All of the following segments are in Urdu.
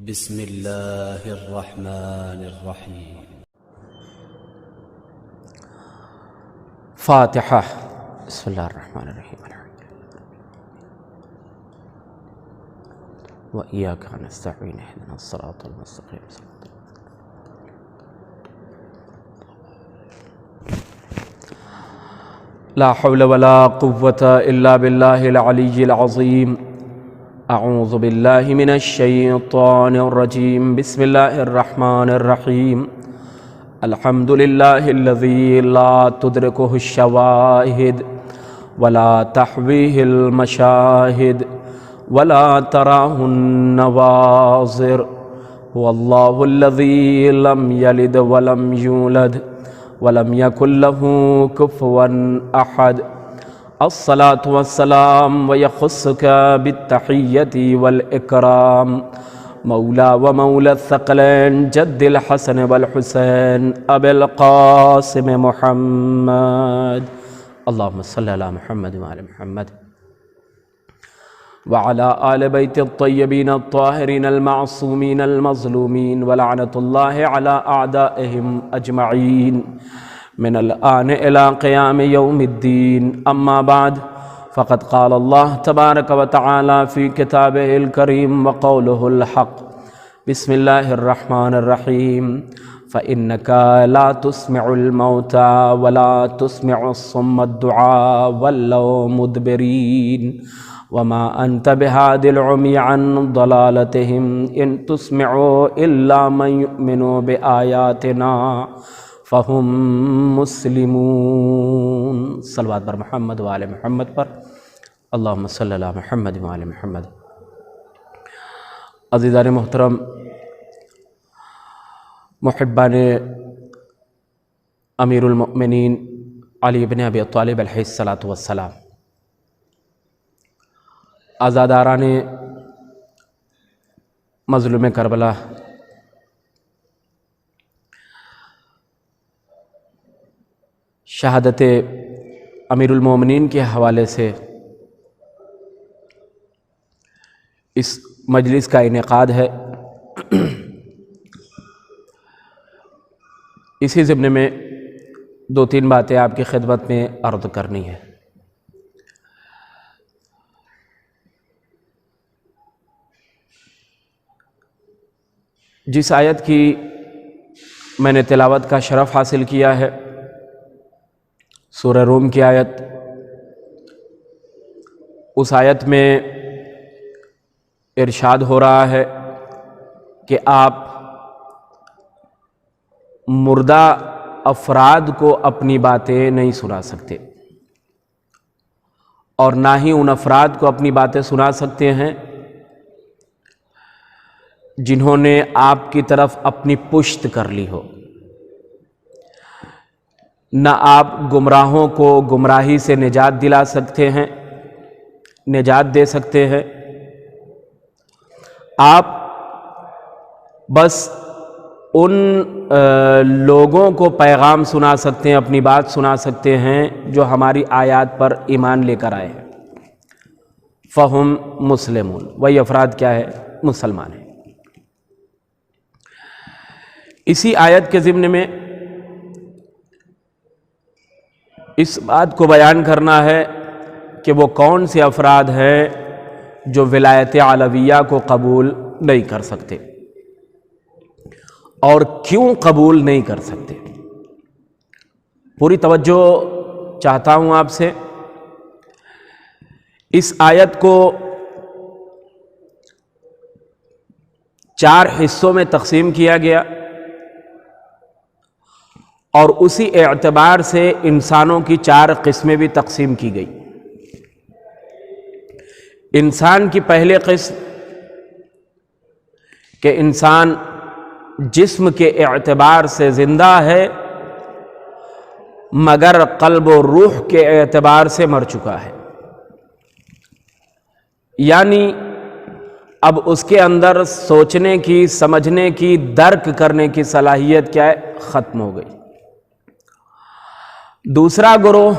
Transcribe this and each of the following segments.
بسم اللہ الرحمن الرحیم۔ فاتحہ۔ بسم اللہ الرحمن الرحیم۔ وإياك نستعين اهدنا الصراط المستقيم۔ لا حول ولا قوة إلا بالله العلي العظيم۔ أعوذ بالله من الشيطان الرجيم۔ بسم الله الرحمن الرحيم۔ الحمد لله الذي لا تدركه الشواهد ولا تحويه المشاهد ولا تراه النواظر، هو الله الذي لم يلد ولم يولد ولم يكن له كفوا أحد۔ الصلاة والسلام ويخصك بالتحية والإكرام مولا ومولى الثقلين جد الحسن والحسين أبي القاسم محمد، اللهم صل على محمد وعلى محمد وعلى آل بيت الطيبين الطاهرين المعصومين المظلومين، ولعنة الله على أعدائهم أجمعين من الآن إلى قيام يوم الدين۔ أما بعد، فقد قال الله تبارك وتعالى في كتابه الكريم وقوله الحق، بسم الله الرحمن الرحيم، فإنك لا تسمع الموتى ولا تسمع الصم الدعاء ولوا مدبرين وما أنت بهاد العمي عن ضلالتهم إن تسمع إلا من يؤمن بآياتنا فهم مسلمون۔ صلوات بر محمد وآل محمد پر، اللہم صلی علی محمد وآل محمد۔ عزیزان محترم، محبان امیر المؤمنین علی بن ابی طالب علیہ الصلاۃ والسلام، آزاداران مظلوم کربلا، شہادت امیر المومنین کے حوالے سے اس مجلس کا انعقاد ہے۔ اسی ضمن میں دو تین باتیں آپ کی خدمت میں عرض کرنی ہے۔ جس آیت کی میں نے تلاوت کا شرف حاصل کیا ہے، سورہ روم کی آیت، اس آیت میں ارشاد ہو رہا ہے کہ آپ مردہ افراد کو اپنی باتیں نہیں سنا سکتے، اور نہ ہی ان افراد کو اپنی باتیں سنا سکتے ہیں جنہوں نے آپ کی طرف اپنی پشت کر لی ہو۔ نہ آپ گمراہوں کو گمراہی سے نجات دلا سکتے ہیں، نجات دے سکتے ہیں، آپ بس ان لوگوں کو پیغام سنا سکتے ہیں، اپنی بات سنا سکتے ہیں جو ہماری آیات پر ایمان لے کر آئے ہیں۔ فہم مسلمون، وہی افراد کیا ہے؟ مسلمان ہیں۔ اسی آیت کے ضمن میں اس بات کو بیان کرنا ہے کہ وہ کون سے افراد ہیں جو ولایت علویہ کو قبول نہیں کر سکتے، اور کیوں قبول نہیں کر سکتے۔ پوری توجہ چاہتا ہوں آپ سے۔ اس آیت کو 4 حصوں میں تقسیم کیا گیا، اور اسی اعتبار سے انسانوں کی 4 قسمیں بھی تقسیم کی گئی۔ انسان کی پہلی قسم کہ انسان جسم کے اعتبار سے زندہ ہے مگر قلب و روح کے اعتبار سے مر چکا ہے، یعنی اب اس کے اندر سوچنے کی، سمجھنے کی، درک کرنے کی صلاحیت کیا ہے؟ ختم ہو گئی۔ دوسرا گروہ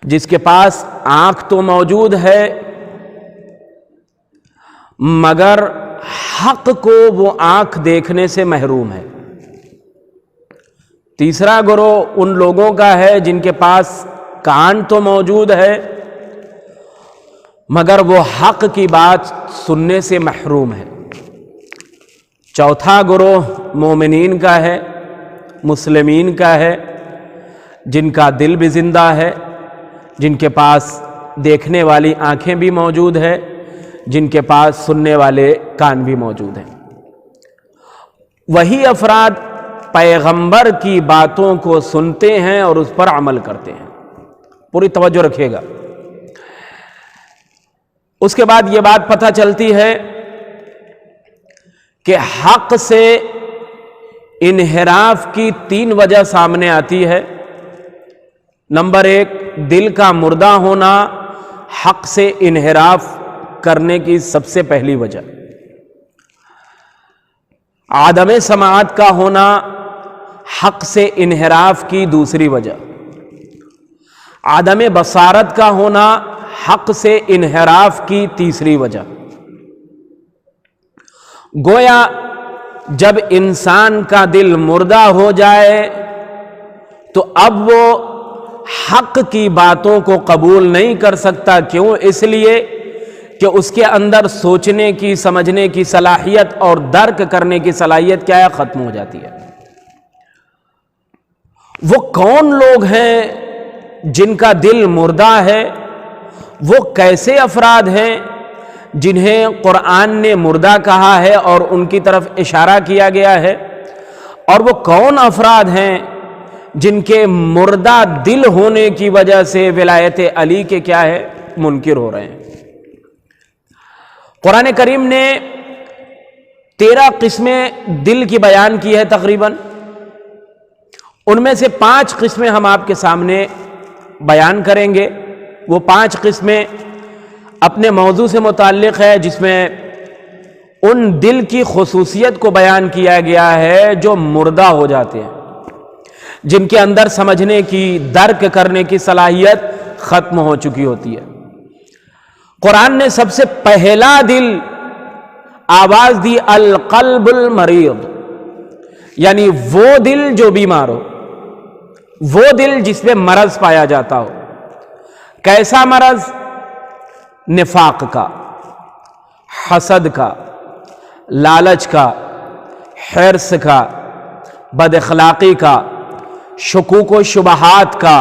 جس کے پاس آنکھ تو موجود ہے مگر حق کو وہ آنکھ دیکھنے سے محروم ہے۔ تیسرا گروہ ان لوگوں کا ہے جن کے پاس کان تو موجود ہے مگر وہ حق کی بات سننے سے محروم ہے۔ چوتھا گروہ مومنین کا ہے، مسلمین کا ہے، جن کا دل بھی زندہ ہے، جن کے پاس دیکھنے والی آنکھیں بھی موجود ہے، جن کے پاس سننے والے کان بھی موجود ہیں۔ وہی افراد پیغمبر کی باتوں کو سنتے ہیں اور اس پر عمل کرتے ہیں۔ پوری توجہ رکھیے گا۔ اس کے بعد یہ بات پتہ چلتی ہے کہ حق سے انحراف کی 3 وجہ سامنے آتی ہے۔ نمبر 1، دل کا مردہ ہونا حق سے انحراف کرنے کی سب سے پہلی وجہ۔ عدم سماعت کا ہونا حق سے انحراف کی دوسری وجہ۔ عدم بصارت کا ہونا حق سے انحراف کی تیسری وجہ۔ گویا جب انسان کا دل مردہ ہو جائے تو اب وہ حق کی باتوں کو قبول نہیں کر سکتا۔ کیوں؟ اس لیے کہ اس کے اندر سوچنے کی، سمجھنے کی صلاحیت اور درک کرنے کی صلاحیت کیا ہے؟ ختم ہو جاتی ہے۔ وہ کون لوگ ہیں جن کا دل مردہ ہے؟ وہ کیسے افراد ہیں جنہیں قرآن نے مردہ کہا ہے اور ان کی طرف اشارہ کیا گیا ہے؟ اور وہ کون افراد ہیں جن کے مردہ دل ہونے کی وجہ سے ولایت علی کے کیا ہے؟ منکر ہو رہے ہیں۔ قرآن کریم نے 13 قسمیں دل کی بیان کی ہے تقریباً۔ ان میں سے 5 قسمیں ہم آپ کے سامنے بیان کریں گے۔ وہ 5 قسمیں اپنے موضوع سے متعلق ہے، جس میں ان دل کی خصوصیت کو بیان کیا گیا ہے جو مردہ ہو جاتے ہیں، جن کے اندر سمجھنے کی، درک کرنے کی صلاحیت ختم ہو چکی ہوتی ہے۔ قرآن نے سب سے پہلا دل آواز دی القلب المریض، یعنی وہ دل جو بیمار ہو، وہ دل جس میں مرض پایا جاتا ہو۔ کیسا مرض؟ نفاق کا، حسد کا، لالچ کا، حرص کا، بد اخلاقی کا، شکوک و شبہات کا۔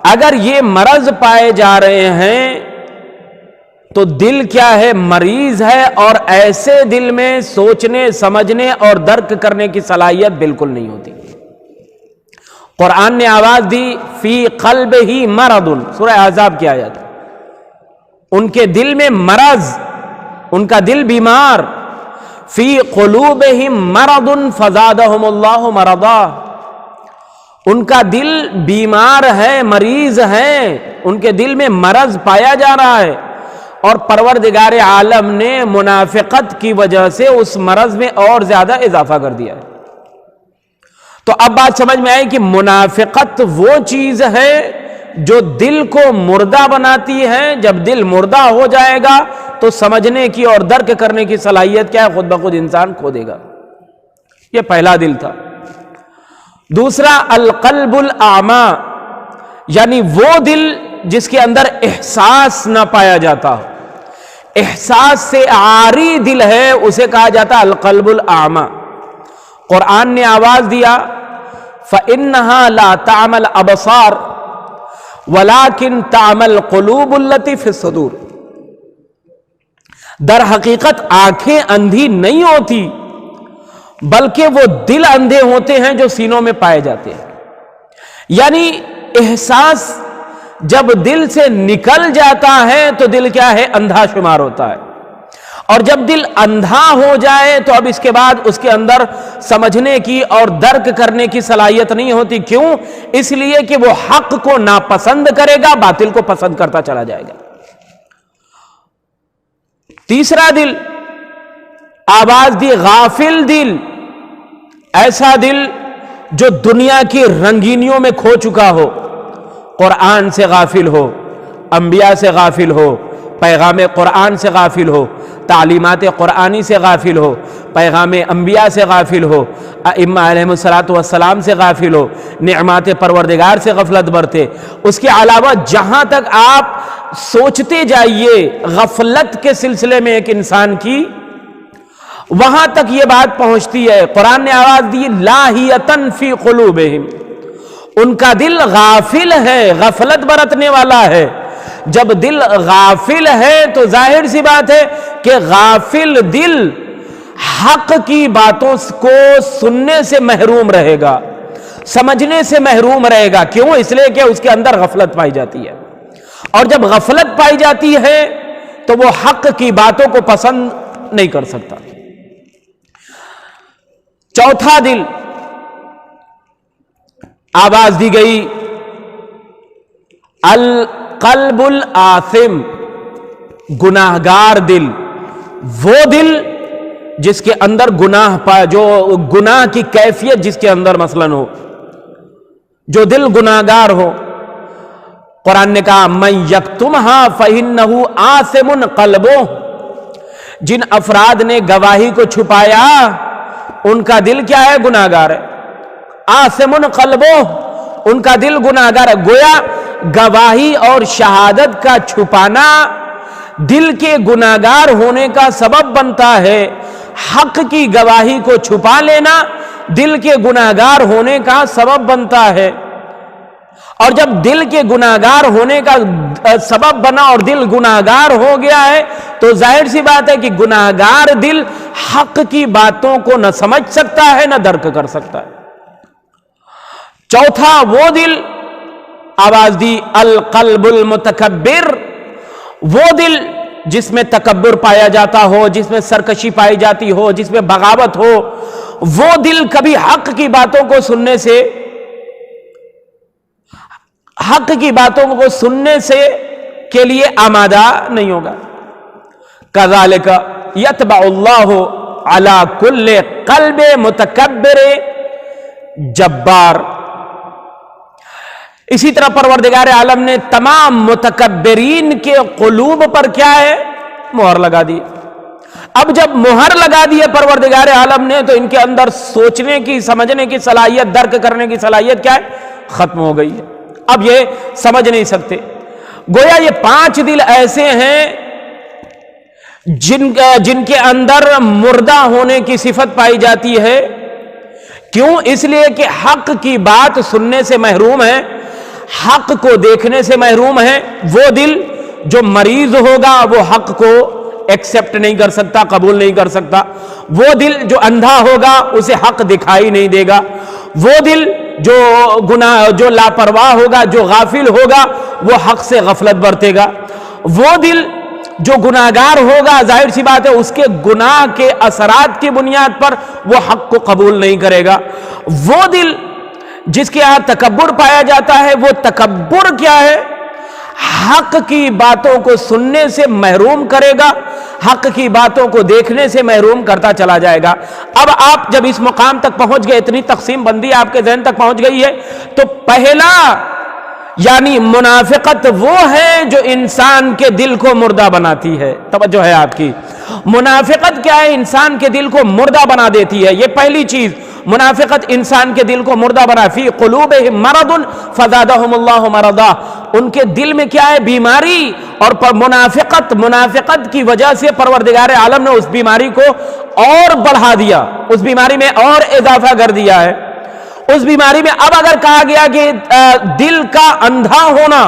اگر یہ مرض پائے جا رہے ہیں تو دل کیا ہے؟ مریض ہے، اور ایسے دل میں سوچنے، سمجھنے اور درک کرنے کی صلاحیت بالکل نہیں ہوتی۔ قرآن نے آواز دی فی قلبہ مرض، سورہ احزاب کی آیت۔ ان کے دل میں مرض، ان کا دل بیمار۔ فی قلوبہم مرض فزادہم اللہ مرضا، ان کا دل بیمار ہے، مریض ہے، ان کے دل میں مرض پایا جا رہا ہے، اور پروردگار عالم نے منافقت کی وجہ سے اس مرض میں اور زیادہ اضافہ کر دیا ہے۔ تو اب بات سمجھ میں آئی کہ منافقت وہ چیز ہے جو دل کو مردہ بناتی ہے۔ جب دل مردہ ہو جائے گا تو سمجھنے کی اور درک کرنے کی صلاحیت کیا ہے؟ خود بخود انسان کھو دے گا۔ یہ پہلا دل تھا۔ دوسرا القلب الاعمی، یعنی وہ دل جس کے اندر احساس نہ پایا جاتا ہو، احساس سے عاری دل ہے، اسے کہا جاتا القلب الاعمی۔ قرآن نے آواز دیا فَإِنَّهَا لَا تَعْمَى الْأَبْصَارُ وَلَكِنْ تَعْمَى الْقُلُوبُ الَّتِي فِي الصُّدُورِ۔ در حقیقت آنکھیں اندھی نہیں ہوتی، بلکہ وہ دل اندھے ہوتے ہیں جو سینوں میں پائے جاتے ہیں۔ یعنی احساس جب دل سے نکل جاتا ہے تو دل کیا ہے؟ اندھا شمار ہوتا ہے۔ اور جب دل اندھا ہو جائے تو اب اس کے بعد اس کے اندر سمجھنے کی اور درک کرنے کی صلاحیت نہیں ہوتی۔ کیوں؟ اس لیے کہ وہ حق کو ناپسند کرے گا، باطل کو پسند کرتا چلا جائے گا۔ تیسرا دل آواز دی غافل دل، ایسا دل جو دنیا کی رنگینیوں میں کھو چکا ہو، قرآن سے غافل ہو، انبیاء سے غافل ہو، پیغام قرآن سے غافل ہو، تعلیمات قرآنی سے غافل ہو، پیغام انبیاء سے غافل ہو، ائمہ علیہم الصلاۃ والسلام سے غافل ہو، نعمات پروردگار سے غفلت برتے۔ اس کے علاوہ جہاں تک آپ سوچتے جائیے غفلت کے سلسلے میں ایک انسان کی، وہاں تک یہ بات پہنچتی ہے۔ قرآن نے آواز دی لاہیۃً فی قلوبہم، ان کا دل غافل ہے، غفلت برتنے والا ہے۔ جب دل غافل ہے تو ظاہر سی بات ہے کہ غافل دل حق کی باتوں کو سننے سے محروم رہے گا، سمجھنے سے محروم رہے گا۔ کیوں؟ اس لیے کہ اس کے اندر غفلت پائی جاتی ہے، اور جب غفلت پائی جاتی ہے تو وہ حق کی باتوں کو پسند نہیں کر سکتا۔ چوتھا دل، آواز دی گئی القلب الآثم، گناہگار دل، وہ دل جس کے اندر جو گناہ کی کیفیت جس کے اندر مثلاً ہو، جو دل گناہگار ہو۔ قرآن نے کہا من یکتمھا فإنہ آثم قلبہ، جن افراد نے گواہی کو چھپایا ان کا دل کیا ہے؟ گناہگار ہے۔ آثم قلبہ، ان کا دل گناہگار ہے۔ گویا گواہی اور شہادت کا چھپانا دل کے گناہگار ہونے کا سبب بنتا ہے، حق کی گواہی کو چھپا لینا دل کے گناہگار ہونے کا سبب بنتا ہے۔ اور جب دل کے گناہگار ہونے کا سبب بنا اور دل گناہگار ہو گیا ہے تو ظاہر سی بات ہے کہ گناہگار دل حق کی باتوں کو نہ سمجھ سکتا ہے نہ درک کر سکتا ہے۔ چوتھا وہ دل، آواز دی القلب المتکبر، وہ دل جس میں تکبر پایا جاتا ہو، جس میں سرکشی پائی جاتی ہو، جس میں بغاوت ہو، وہ دل کبھی حق کی باتوں کو سننے سے کے لیے آمادہ نہیں ہوگا۔ کذالک یطبع اللہ علی کل قلب متکبر جبار، اسی طرح پروردگار عالم نے تمام متکبرین کے قلوب پر کیا ہے؟ مہر لگا دی۔ اب جب مہر لگا دی ہے پروردگار عالم نے تو ان کے اندر سوچنے کی، سمجھنے کی صلاحیت، درک کرنے کی صلاحیت کیا ہے؟ ختم ہو گئی ہے۔ اب یہ سمجھ نہیں سکتے۔ گویا یہ 5 دل ایسے ہیں جن کے اندر مردہ ہونے کی صفت پائی جاتی ہے۔ کیوں؟ اس لیے کہ حق کی بات سننے سے محروم ہے، حق کو دیکھنے سے محروم ہے۔ وہ دل جو مریض ہوگا وہ حق کو ایکسپٹ نہیں کر سکتا، قبول نہیں کر سکتا۔ وہ دل جو اندھا ہوگا اسے حق دکھائی نہیں دے گا۔ وہ دل جو لاپرواہ ہوگا، جو غافل ہوگا، وہ حق سے غفلت برتے گا۔ وہ دل جو گناہگار ہوگا، ظاہر سی بات ہے اس کے گناہ کے اثرات کی بنیاد پر وہ حق کو قبول نہیں کرے گا۔ وہ دل جس کے یہاں تکبر پایا جاتا ہے، وہ تکبر کیا ہے؟ حق کی باتوں کو سننے سے محروم کرے گا، حق کی باتوں کو دیکھنے سے محروم کرتا چلا جائے گا۔ اب آپ جب اس مقام تک پہنچ گئے، اتنی تقسیم بندی آپ کے ذہن تک پہنچ گئی ہے، تو پہلا یعنی منافقت وہ ہے جو انسان کے دل کو مردہ بناتی ہے۔ توجہ ہے آپ کی، منافقت کیا ہے؟ انسان کے دل کو مردہ بنا دیتی ہے۔ یہ پہلی چیز، منافقت انسان کے دل کو مردہ بنا۔ فی قلوبہم مرض فزادہم اللہ مرضا، ان کے دل میں کیا ہے؟ بیماری، اور منافقت کی وجہ سے پروردگار عالم نے اس بیماری کو اور بڑھا دیا، اس بیماری میں اور اضافہ کر دیا ہے۔ اس بیماری میں اب اگر کہا گیا کہ دل کا اندھا ہونا،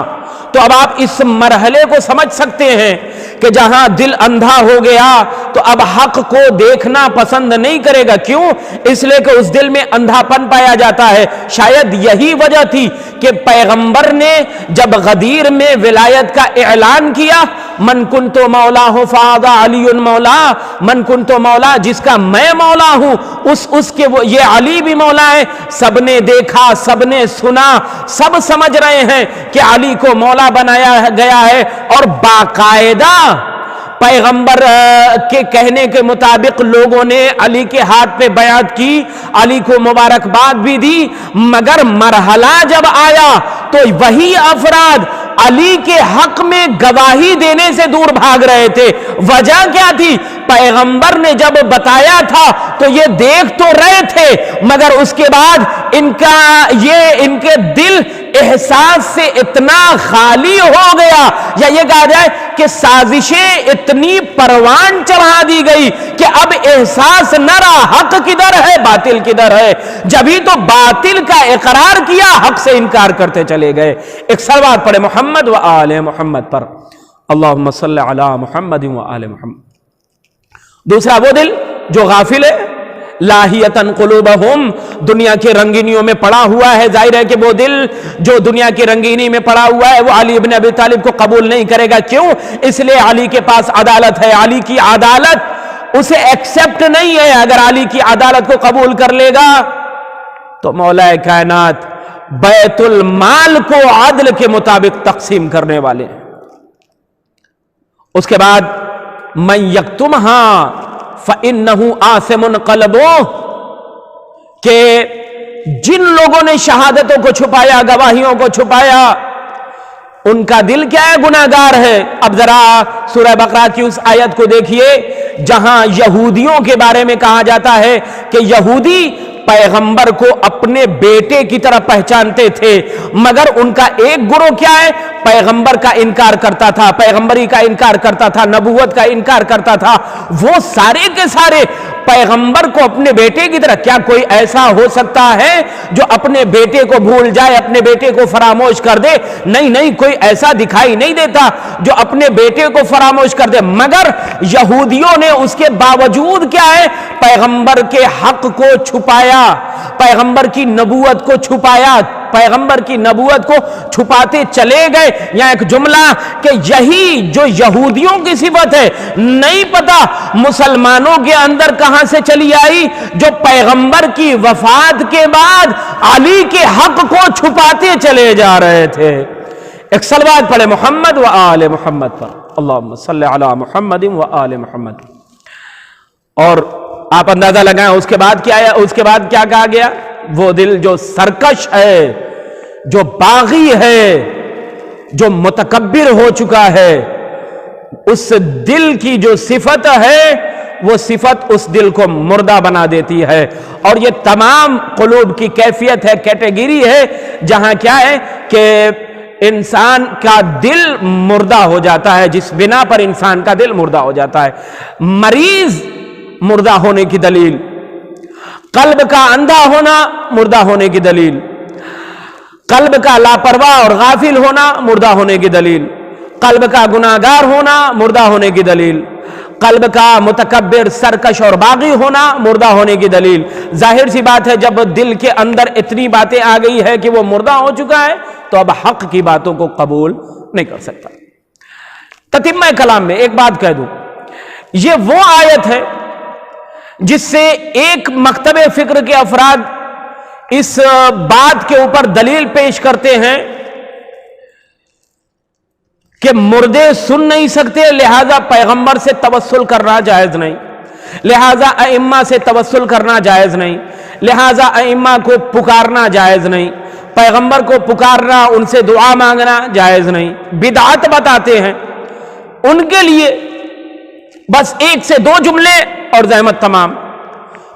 تو اب آپ اس مرحلے کو سمجھ سکتے ہیں کہ جہاں دل اندھا ہو گیا تو اب حق کو دیکھنا پسند نہیں کرے گا۔ کیوں؟ اس لیے کہ اس دل میں اندھا پن پایا جاتا ہے۔ شاید یہی وجہ تھی کہ پیغمبر نے جب غدیر میں ولایت کا اعلان کیا، من کنت مولا فہذا علی مولا، من کنت مولا، جس کا میں مولا ہوں اس کے یہ علی بھی مولا ہے۔ سب نے دیکھا، سب نے سنا، سب سمجھ رہے ہیں کہ علی کو مولا بنایا گیا ہے، اور باقاعدہ پیغمبر کے کہنے کے مطابق لوگوں نے علی کے ہاتھ پہ بیعت کی، علی کو مبارکباد بھی دی۔ مگر مرحلہ جب آیا تو وہی افراد علی کے حق میں گواہی دینے سے دور بھاگ رہے تھے۔ وجہ کیا تھی؟ پیغمبر نے جب بتایا تھا تو یہ دیکھ تو رہے تھے، مگر اس کے بعد ان کے دل احساس سے اتنا خالی ہو گیا، یا یہ کہا جائے کہ سازشیں اتنی پروان چڑھا دی گئی کہ اب احساس نہ رہا حق کدھر ہے باطل کدھر ہے۔ جبھی تو باطل کا اقرار کیا، حق سے انکار کرتے چلے گئے۔ ایک صلوات پڑھے محمد و آل محمد پر، اللہم صلی علی محمد و آل محمد۔ دوسرا وہ دل جو غافل ہے، لاہیتن قلوبہم، دنیا کے رنگینیوں میں پڑا ہوا ہے۔ ظاہر ہے کہ وہ دل جو دنیا کی رنگینی میں پڑا ہوا ہے وہ علی ابن ابی طالب کو قبول نہیں کرے گا۔ کیوں؟ اس لیے علی کے پاس عدالت ہے، علی کی عدالت اسے ایکسپٹ نہیں ہے۔ اگر علی کی عدالت کو قبول کر لے گا تو مولا کائنات بیت المال کو عدل کے مطابق تقسیم کرنے والے ہیں۔ اس کے بعد من یکتمھا فإنہ آثم قلبہ، کہ جن لوگوں نے شہادتوں کو چھپایا، گواہیوں کو چھپایا، ان کا دل کیا ہے؟ گناہگار ہے۔ اب ذرا سورہ بقرہ کی اس آیت کو دیکھیے جہاں یہودیوں کے بارے میں کہا جاتا ہے کہ یہودی پیغمبر کو اپنے بیٹے کی طرح پہچانتے تھے، مگر ان کا ایک گروہ کیا ہے؟ پیغمبر کا انکار کرتا تھا، پیغمبری کا انکار کرتا تھا، نبوت کا انکار کرتا تھا۔ وہ سارے کے سارے پیغمبر کو اپنے بیٹے کی طرح، کیا کوئی ایسا ہو سکتا ہے جو اپنے بیٹے کو بھول جائے، اپنے بیٹے کو فراموش کر دے؟ نہیں نہیں، کوئی ایسا دکھائی نہیں دیتا جو اپنے بیٹے کو فراموش کر دے۔ مگر یہودیوں نے اس کے باوجود کیا ہے؟ پیغمبر کے حق کو چھپایا، پیغمبر کی نبوت کو چھپایا، پیغمبر کی نبوت کو چھپاتے چلے گئے۔ یہاں ایک جملہ کہ یہی جو یہودیوں کی صفت ہے، نہیں پتا مسلمانوں کے اندر کہاں سے چلی آئی، جو پیغمبر کی وفات کے بعد علی کے حق کو چھپاتے چلے جا رہے تھے۔ ایک صلوات پڑھے محمد و آل محمد پر، اللہم صلی علی محمد و آل محمد۔ اور آپ اندازہ لگائیں اس کے بعد کیا ہے؟ اس کے بعد کیا کہا گیا؟ وہ دل جو سرکش ہے، جو باغی ہے، جو متکبر ہو چکا ہے، اس دل کی جو صفت ہے وہ صفت اس دل کو مردہ بنا دیتی ہے۔ اور یہ تمام قلوب کی کیفیت ہے، کیٹیگری ہے، جہاں کیا ہے کہ انسان کا دل مردہ ہو جاتا ہے، جس بنا پر انسان کا دل مردہ ہو جاتا ہے۔ مریض مردہ ہونے کی دلیل، قلب کا اندھا ہونا مردہ ہونے کی دلیل، قلب کا لاپرواہ اور غافل ہونا مردہ ہونے کی دلیل، قلب کا گناہگار ہونا مردہ ہونے کی دلیل، قلب کا متکبر سرکش اور باغی ہونا مردہ ہونے کی دلیل۔ ظاہر سی بات ہے جب دل کے اندر اتنی باتیں آ گئی ہے کہ وہ مردہ ہو چکا ہے تو اب حق کی باتوں کو قبول نہیں کر سکتا۔ تتمہ کلام میں ایک بات کہہ دوں، یہ وہ آیت ہے جس سے ایک مکتب فکر کے افراد اس بات کے اوپر دلیل پیش کرتے ہیں کہ مردے سن نہیں سکتے، لہذا پیغمبر سے توسل کرنا جائز نہیں، لہذا ائمہ سے توسل کرنا جائز نہیں، لہذا ائمہ کو پکارنا جائز نہیں، پیغمبر کو پکارنا، ان سے دعا مانگنا جائز نہیں، بدعت بتاتے ہیں۔ ان کے لیے بس ایک سے دو جملے اور زحمت تمام،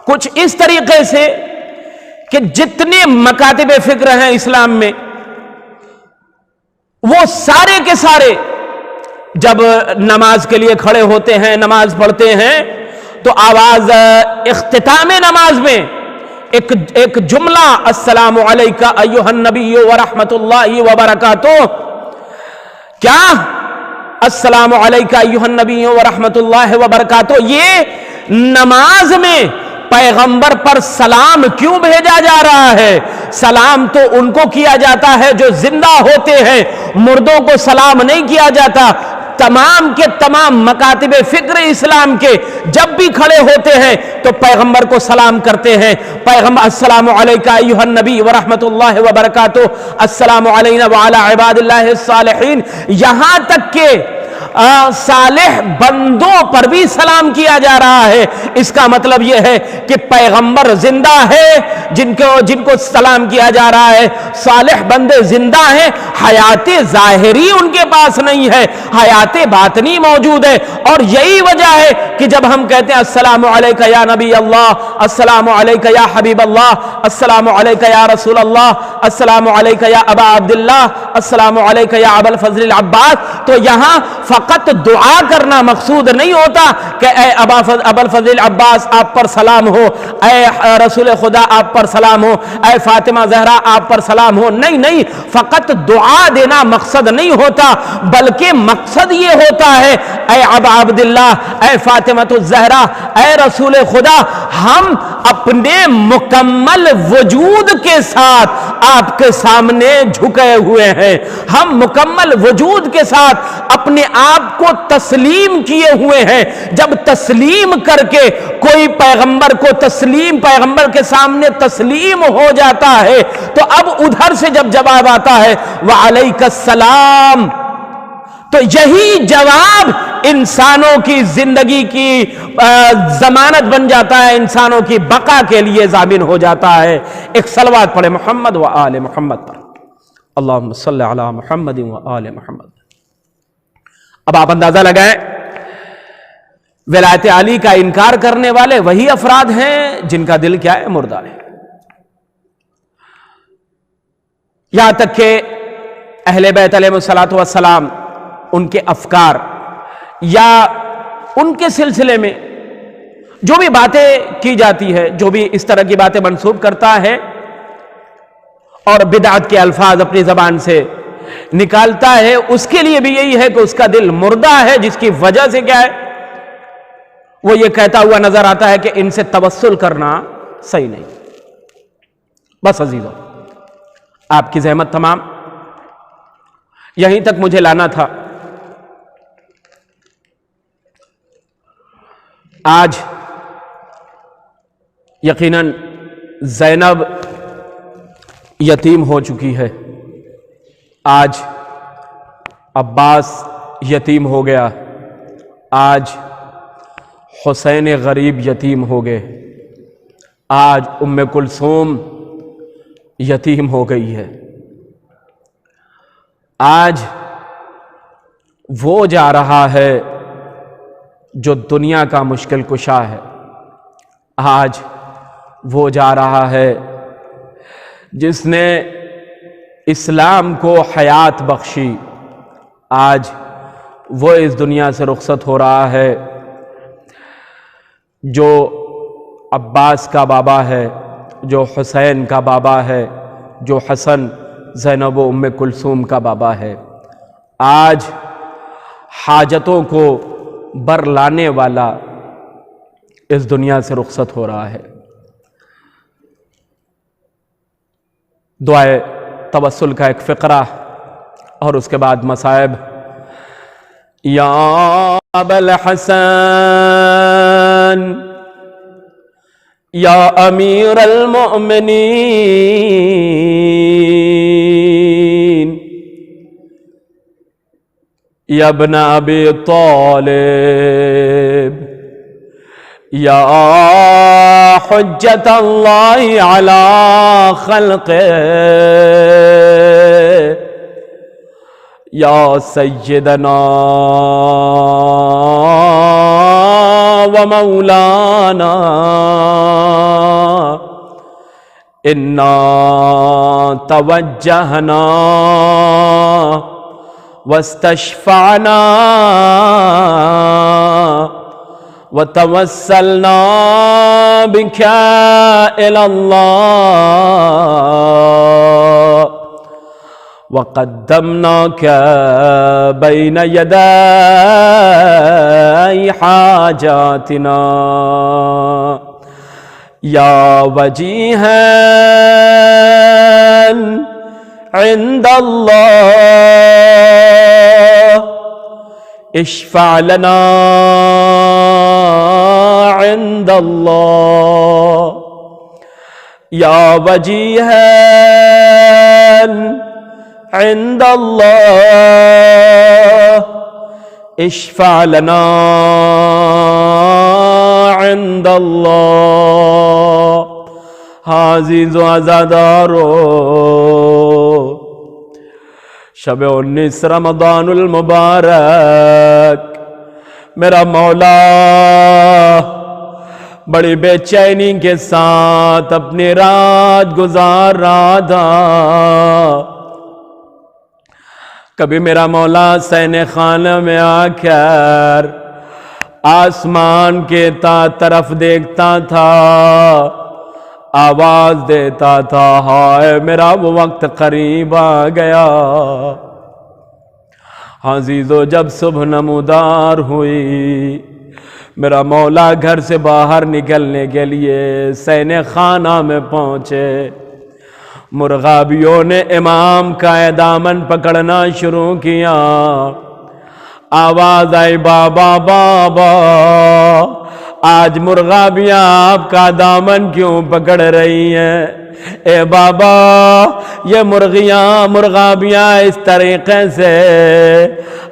کچھ اس طریقے سے کہ جتنے مکاتب فکر ہیں اسلام میں وہ سارے کے سارے جب نماز کے لیے کھڑے ہوتے ہیں، نماز پڑھتے ہیں، تو آواز اختتام نماز میں ایک جملہ السلام علیکہ ایھا النبی ورحمۃ اللہ وبرکاتہ، کیا السلام علیکہ ایھا النبی ورحمۃ اللہ وبرکاتہ، یہ نماز میں پیغمبر پر سلام کیوں بھیجا جا رہا ہے؟ سلام تو ان کو کیا جاتا ہے جو زندہ ہوتے ہیں، مردوں کو سلام نہیں کیا جاتا۔ تمام کے تمام مکاتب فکر اسلام کے جب بھی کھڑے ہوتے ہیں تو پیغمبر کو سلام کرتے ہیں، پیغمبر السلام علیکہ ایھا النبی ورحمۃ اللہ وبرکاتہ، السلام علینا وعلی عباد اللہ الصالحین، یہاں تک کہ صالح بندوں پر بھی سلام کیا جا رہا ہے۔ اس کا مطلب یہ ہے کہ پیغمبر زندہ ہے، جن کو سلام کیا جا رہا ہے، صالح بندے زندہ ہیں، حیات ظاہری ان کے پاس نہیں ہے، حیات باطنی موجود ہے۔ اور یہی وجہ ہے کہ جب ہم کہتے ہیں السلام علیکہ یا نبی اللہ، السلام علیکہ یا حبیب اللہ، السلام علیکہ یا رسول اللہ، السلام علیکہ یا ابا عبداللہ، السلام علیکہ یا ابا الفضل العباس، تو یہاں فقط دعا کرنا مقصود نہیں ہوتا کہ اے ابا الفضل العباس آپ پر سلام ہو، اے رسول خدا آپ پر سلام ہو، اے فاطمہ زہرا آپ پر سلام ہو۔ نہیں، فقط دعا دینا مقصد نہیں ہوتا، بلکہ مقصد یہ ہوتا ہے اے ابا عبداللہ، اے فاطمہ الزہرا، اے رسول خدا، ہم اپنے مکمل وجود کے ساتھ آپ کے سامنے جھکے ہوئے ہیں، ہم مکمل وجود کے ساتھ اپنے آپ کو تسلیم کیے ہوئے ہیں۔ جب تسلیم کر کے کوئی پیغمبر کے سامنے تسلیم ہو جاتا ہے تو اب ادھر سے جب جواب آتا ہے وعلیک السلام، تو یہی جواب انسانوں کی زندگی کی ضمانت بن جاتا ہے، انسانوں کی بقا کے لیے ضامن ہو جاتا ہے۔ ایک صلوات پڑھے محمد و آل محمد پر، اللہم صلی علی محمد و آل محمد۔ اب آپ اندازہ لگائیں، ولایت علی کا انکار کرنے والے وہی افراد ہیں جن کا دل کیا ہے؟ مردہ ہے۔ یہاں تک کہ اہل بیت علیہ الصلوۃ والسلام، ان کے افکار یا ان کے سلسلے میں جو بھی باتیں کی جاتی ہے، جو بھی اس طرح کی باتیں منسوب کرتا ہے اور بدعت کے الفاظ اپنی زبان سے نکالتا ہے، اس کے لیے بھی یہی ہے کہ اس کا دل مردہ ہے، جس کی وجہ سے کیا ہے؟ وہ یہ کہتا ہوا نظر آتا ہے کہ ان سے توسل کرنا صحیح نہیں۔ بس عزیزو، آپ کی زحمت تمام، یہیں تک مجھے لانا تھا۔ آج یقیناً زینب یتیم ہو چکی ہے، آج عباس یتیم ہو گیا، آج حسین غریب یتیم ہو گئے، آج ام کلثوم یتیم ہو گئی ہے، آج وہ جا رہا ہے جو دنیا کا مشکل کشا ہے، آج وہ جا رہا ہے جس نے اسلام کو حیات بخشی، آج وہ اس دنیا سے رخصت ہو رہا ہے جو عباس کا بابا ہے، جو حسین کا بابا ہے، جو حسن، زینب و ام کلثوم کا بابا ہے۔ آج حاجتوں کو بر لانے والا اس دنیا سے رخصت ہو رہا ہے۔ دعائے توسل کا ایک فقرہ اور اس کے بعد مصائب۔ یا ابا الحسن یا امیر المؤمنین یا ابن ابی طالب یا حجت اللہ علی خلقہ یا سیدنا و مولانا انا توجہنا واستشفعنا وتوسلنا بك إلى الله وقدمناك بين يدي حاجاتنا يا وجيها عند الله اشفع لنا عند الله يا وجيها عند الله اشفع لنا عند الله ہاں عزیز و عزادارو، شب 19 رمضان المبارک میرا مولا بڑی بے چینی کے ساتھ اپنی رات گزار رہا تھا۔ کبھی میرا مولا سین خانہ میں آ کر آسمان کے طرف دیکھتا تھا، آواز دیتا تھا، ہائے میرا وہ وقت قریب آ گیا۔ عزیزو جب صبح نمودار ہوئی، میرا مولا گھر سے باہر نکلنے کے لیے سین خانہ میں پہنچے۔ مرغابیوں نے امام کا دامن پکڑنا شروع کیا۔ آواز آئی، بابا بابا، آج مرغابیاں آپ کا دامن کیوں پکڑ رہی ہیں؟ اے بابا، یہ مرغابیاں اس طریقے سے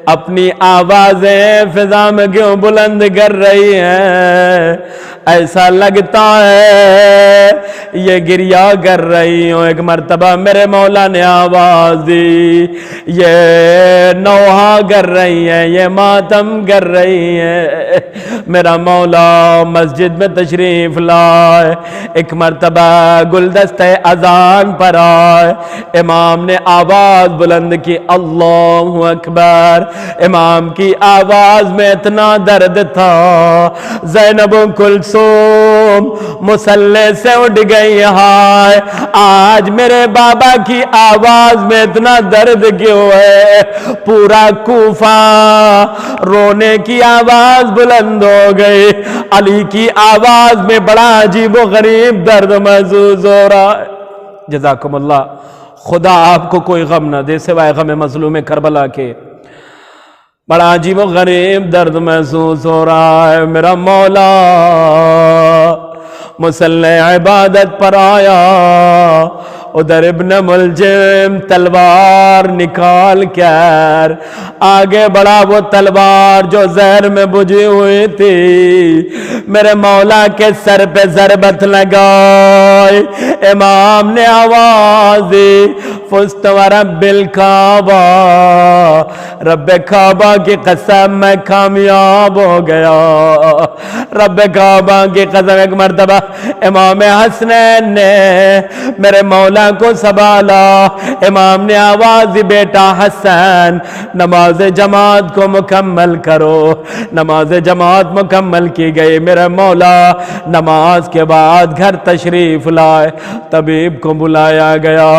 اپنی آوازیں فضا میں کیوں بلند کر رہی ہیں؟ ایسا لگتا ہے یہ گریہ کر رہی ہوں۔ ایک مرتبہ میرے مولا نے آواز دی، یہ نوحہ کر رہی ہیں، یہ ماتم کر رہی ہیں۔ میرا مولا مسجد میں تشریف لائے، ایک مرتبہ گلدستہ اذان پر آئے، امام نے آواز بلند کی، اللہ اکبر۔ امام کی آواز میں اتنا درد تھا، زینب کلثوم مصلی سے اٹھ گئی، ہائے آج میرے بابا کی آواز میں اتنا درد کیوں ہے؟ پورا کوفہ رونے کی آواز بلند ہو گئی۔ علی کی آواز میں بڑا عجیب و غریب درد محسوس ہو رہا ہے۔ جزاکم اللہ، خدا آپ کو کوئی غم نہ دے سوائے غم مظلوم کربلا کے۔ بڑا عجیب و غریب درد محسوس ہو رہا ہے۔ میرا مولا مصلی عبادت پر آیا، ادھر ابن ملجم تلوار نکال کر آگے بڑھا، وہ تلوار جو زہر میں بجھی ہوئی تھی، میرے مولا کے سر پہ ضربت لگائی۔ امام نے آواز دی، فزت ورب الکعبہ، رب کعبہ کی قسم میں کامیاب ہو گیا، رب کعبہ کی قسم۔ ایک مرتبہ امام حسنین نے میرے مولا کو سنبھالا، امام نے آواز دی، بیٹا حسن نماز جماعت کو مکمل کرو۔ نماز جماعت مکمل کی گئی، میرے مولا نماز کے بعد گھر تشریف لائے، طبیب کو بلایا گیا۔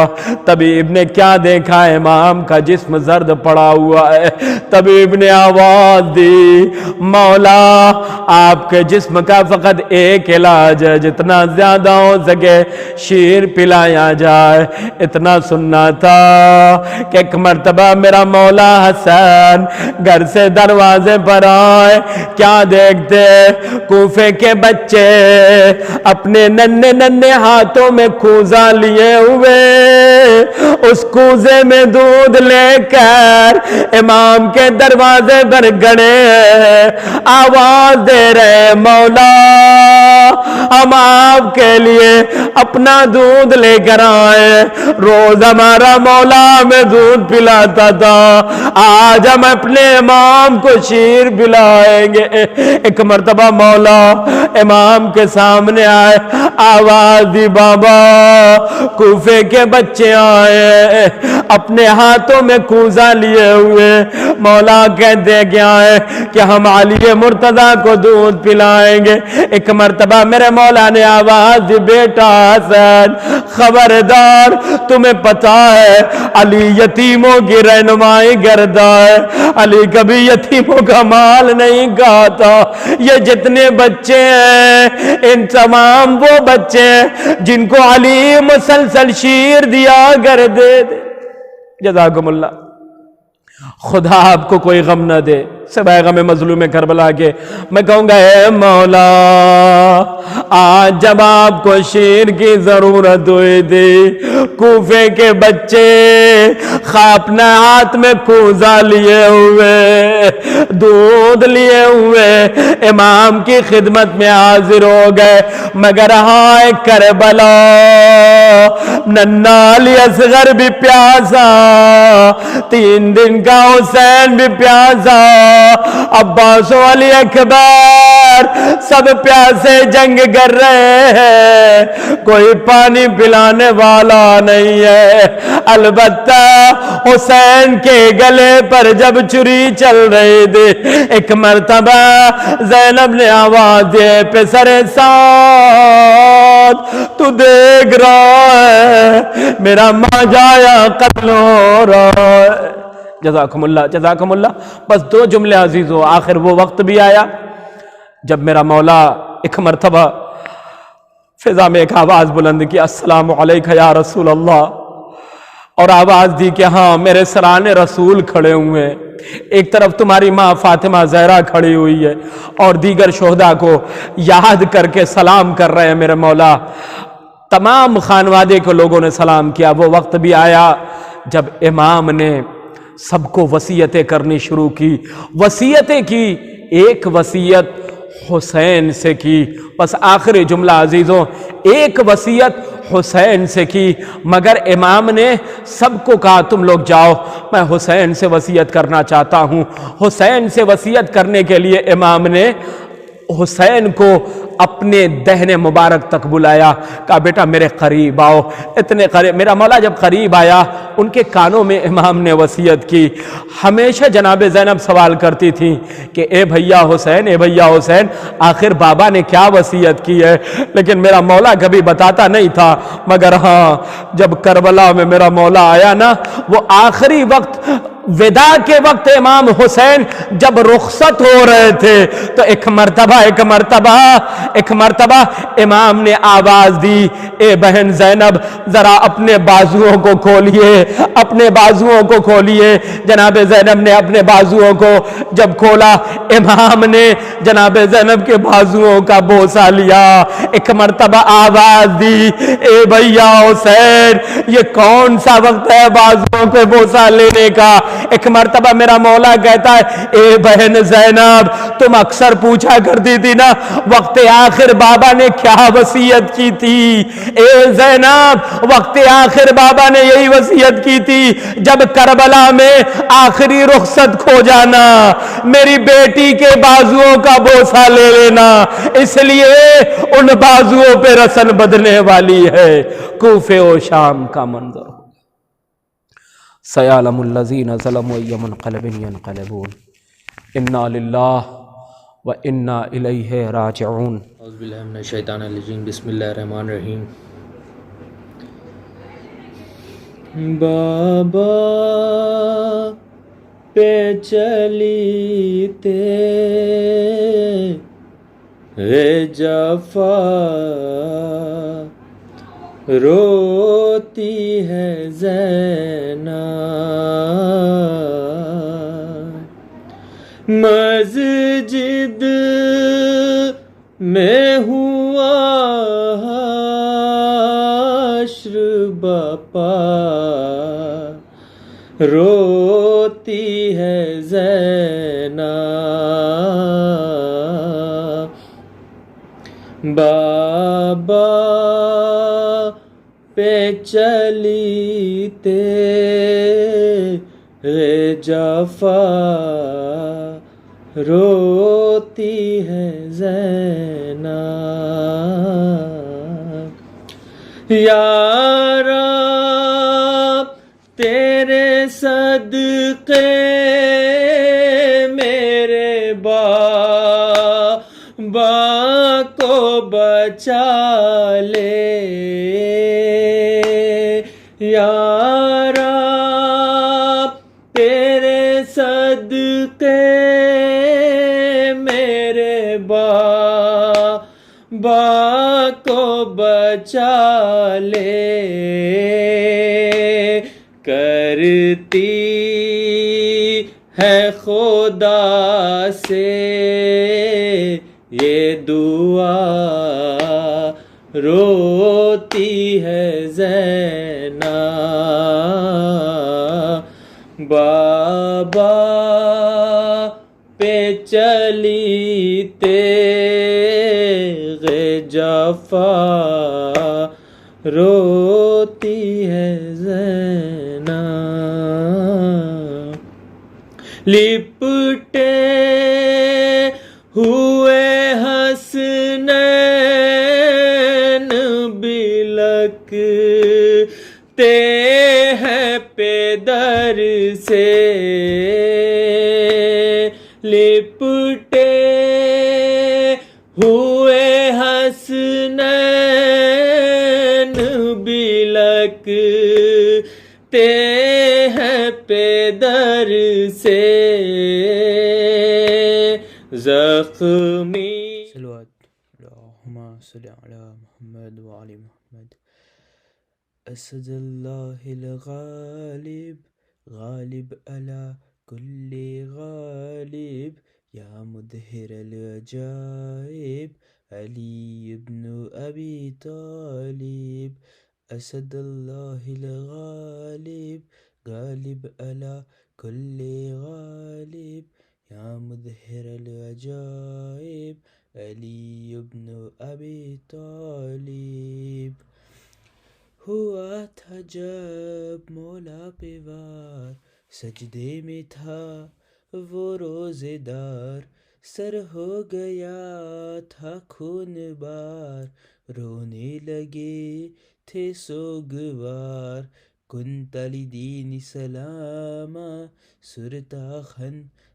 طبیب نے کیا دیکھا؟ امام کا جسم زرد پڑا ہوا ہے۔ طبیب نے آواز دی، مولا آپ کے جسم کا فقط ایک علاج ہے، جتنا زیادہ ہو سکے شیر پلایا جائے۔ اتنا سننا تھا کہ ایک مرتبہ میرا مولا حسن گھر سے دروازے پر آئے، کیا دیکھتے؟ کوفے کے بچے اپنے ننھے ننھے ہاتھوں میں کوزہ لیے ہوئے، اس کوزے میں دودھ لے کر امام کے دروازے پر گڑے، آواز دے رہے، مولا ہم آپ کے لیے اپنا دودھ لے کر آئے۔ روز ہمارا مولا ہمیں دودھ پلاتا تھا، آج ہم اپنے امام کو شیر پلائیں گے۔ ایک مرتبہ مولا امام کے سامنے آئے، آواز دی، بابا کوفے کے بچے آئے اپنے ہاتھوں میں کوزہ لیے ہوئے، مولا کہتے کیا ہے کہ ہم علی مرتضیٰ کو دودھ پلائیں گے۔ ایک مرتبہ میرے مولا نے آواز دی، بیٹا حسن خبردار، تمہیں پتا ہے علی یتیموں کی رہنمائی کرتا ہے، علی کبھی یتیموں کا مال نہیں کھاتا۔ یہ جتنے بچے ہیں ان تمام وہ بچے ہیں جن کو علی مسلسل شیر دیا کرتے تھے۔ جزاکم اللہ، خدا آپ کو کوئی غم نہ دے سوائے غم مظلوم کربلا کے۔ میں کہوں گا، اے مولا آج جب آپ کو شیر کی ضرورت ہوئی تھی، کوفے کے بچے اپنے ہاتھ میں کوزہ لیے ہوئے، دودھ لیے ہوئے امام کی خدمت میں حاضر ہو گئے، مگر ہائے کربلا، ننھا علی اصغر بھی پیاسا، 3 دن کا حسین بھی پیاسا، عباس و علی اکبر سب پیاسے جنگ کر رہے ہیں، کوئی پانی پلانے والا نہیں ہے۔ البتہ حسین کے گلے پر جب چھری چل رہی تھی، ایک مرتبہ زینب نے آواز دی، پسر سعد تو دیکھ رہا ہے میرا ماجایا قتل ہو رہا ہے۔ جزاکم اللہ جزاکم اللہ۔ بس 2 جملے عزیزو، آخر وہ وقت بھی آیا جب میرا مولا ایک مرتبہ فضا میں ایک آواز بلند کی، السلام علیکہ یا رسول اللہ، اور آواز دی کہ ہاں میرے سرانے رسول کھڑے ہوئے ہیں، ایک طرف تمہاری ماں فاطمہ زہرا کھڑی ہوئی ہے اور دیگر شہداء کو یاد کر کے سلام کر رہے ہیں میرے مولا۔ تمام خانوادے کے لوگوں نے سلام کیا۔ وہ وقت بھی آیا جب امام نے سب کو وصیتیں کرنی شروع کی، وصیتیں کی، ایک وصیت حسین سے کی، بس آخری جملہ عزیزوں، ایک وصیت حسین سے کی، مگر امام نے سب کو کہا تم لوگ جاؤ، میں حسین سے وصیت کرنا چاہتا ہوں۔ حسین سے وصیت کرنے کے لیے امام نے حسین کو اپنے دہنے مبارک تک بلایا، کہا بیٹا میرے قریب آؤ، اتنے قریب۔ میرا مولا جب قریب آیا، ان کے کانوں میں امام نے وصیت کی۔ ہمیشہ جناب زینب سوال کرتی تھی کہ اے بھیا حسین، اے بھیا حسین، آخر بابا نے کیا وصیت کی ہے؟ لیکن میرا مولا کبھی بتاتا نہیں تھا، مگر ہاں جب کربلا میں میرا مولا آیا نا، وہ آخری وقت، وداع کے وقت امام حسین جب رخصت ہو رہے تھے تو ایک مرتبہ امام نے آواز دی، اے بہن زینب ذرا اپنے بازوؤں کو کھولیے، اپنے بازوؤں کو کھولیے۔ جناب زینب نے اپنے بازوؤں کو جب کھولا، امام نے جناب زینب کے بازوؤں کا بوسہ لیا، ایک مرتبہ آواز دی، اے بھیا حسین یہ کون سا وقت ہے بازوؤں کے بوسہ لینے کا؟ ایک مرتبہ میرا مولا کہتا ہے، اے بہن زینب تم اکثر پوچھا کرتی تھی نا وقت آخر بابا نے کیا وصیت کی تھی؟ اے زینب وقت آخر بابا نے یہی وصیت کی تھی، جب کربلا میں آخری رخصت کھو جانا میری بیٹی کے بازوؤں کا بوسہ لے لینا، اس لیے ان بازوؤں پہ رسن بدلنے والی ہے۔ کوفے و شام کا منظر ہو، سیعلم الذین ظلموا ای منقلب ینقلبون، انا للہ و انا الیہ راجعون۔ اعوذ باللہ من الشیطان الرجیم، بسم اللہ الرحمن الرحیم۔ بابا پہ چلی تیرے جفا روتی ہے زینب، مسجد میں ہوا حشر بپا روتی ہے زینب، بابا پہ چلی تیرے جفا روتی ہے زینب، یارا تیرے صدقے میرے بابا کو بچا لے، یارا تیرے صدقے میرے بابا کو بچا لے، کرتی ہے خدا سے یہ دعا روتی ہے زینب بابا پہ چلی تیغ جفا روتی ہے زینب لپٹے ہوئے حسنین بلکتے ہیں پیدر سے لپٹے ہوئے حسنین بلکتے ہیں پیدر سے زخمی صلوات اللہم صلی علی محمد وعلی محمد اسد اللہ الغالب غالب علی کل غالب یا مدہر العجائب علی ابن ابی طالب اسد اللہ الغالب غالب علی کل غالب یا مظہر العجائب علی ابن ابی طالب ہوا تھا جب مولا پہ وار سجدے میں تھا وہ روزے دار سر ہو گیا تھا خون بار رونے لگے تھے سوگوار كنت لدين سلاما سرتاخا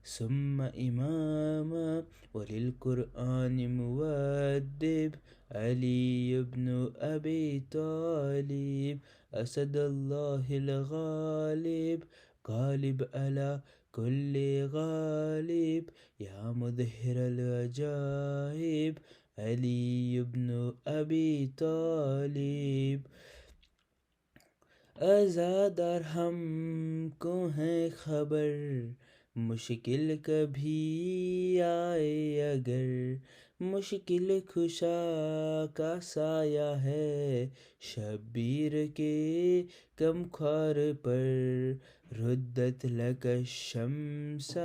ثم إماما وللقرآن مودب علي بن أبي طالب أسد الله الغالب غالب على كل غالب يا مظهر العجائب علي بن أبي طالب ازادار ہم کو ہے خبر مشکل کبھی آئے اگر مشکل کشا کا سایہ ہے شبیر کے کم خوار پر ردت لک الشمس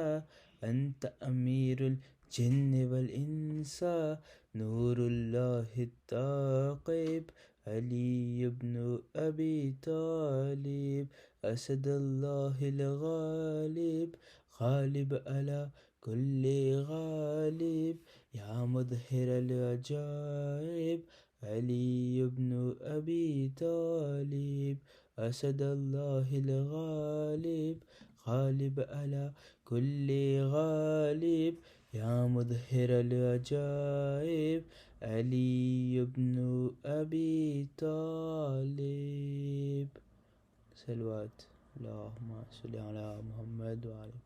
انت امیر الجن والانس نور اللہ الثاقب علی ابن ابی طالب اسد اللہ الغالب غالب علی کل غالب یا مظہر العجائب علی ابن ابی طالب اسد اللہ الغالب غالب علی کل غالب یا مظہر العجائب علی ابن ابی طالب صلوات اللہم صلی علی محمد وعلی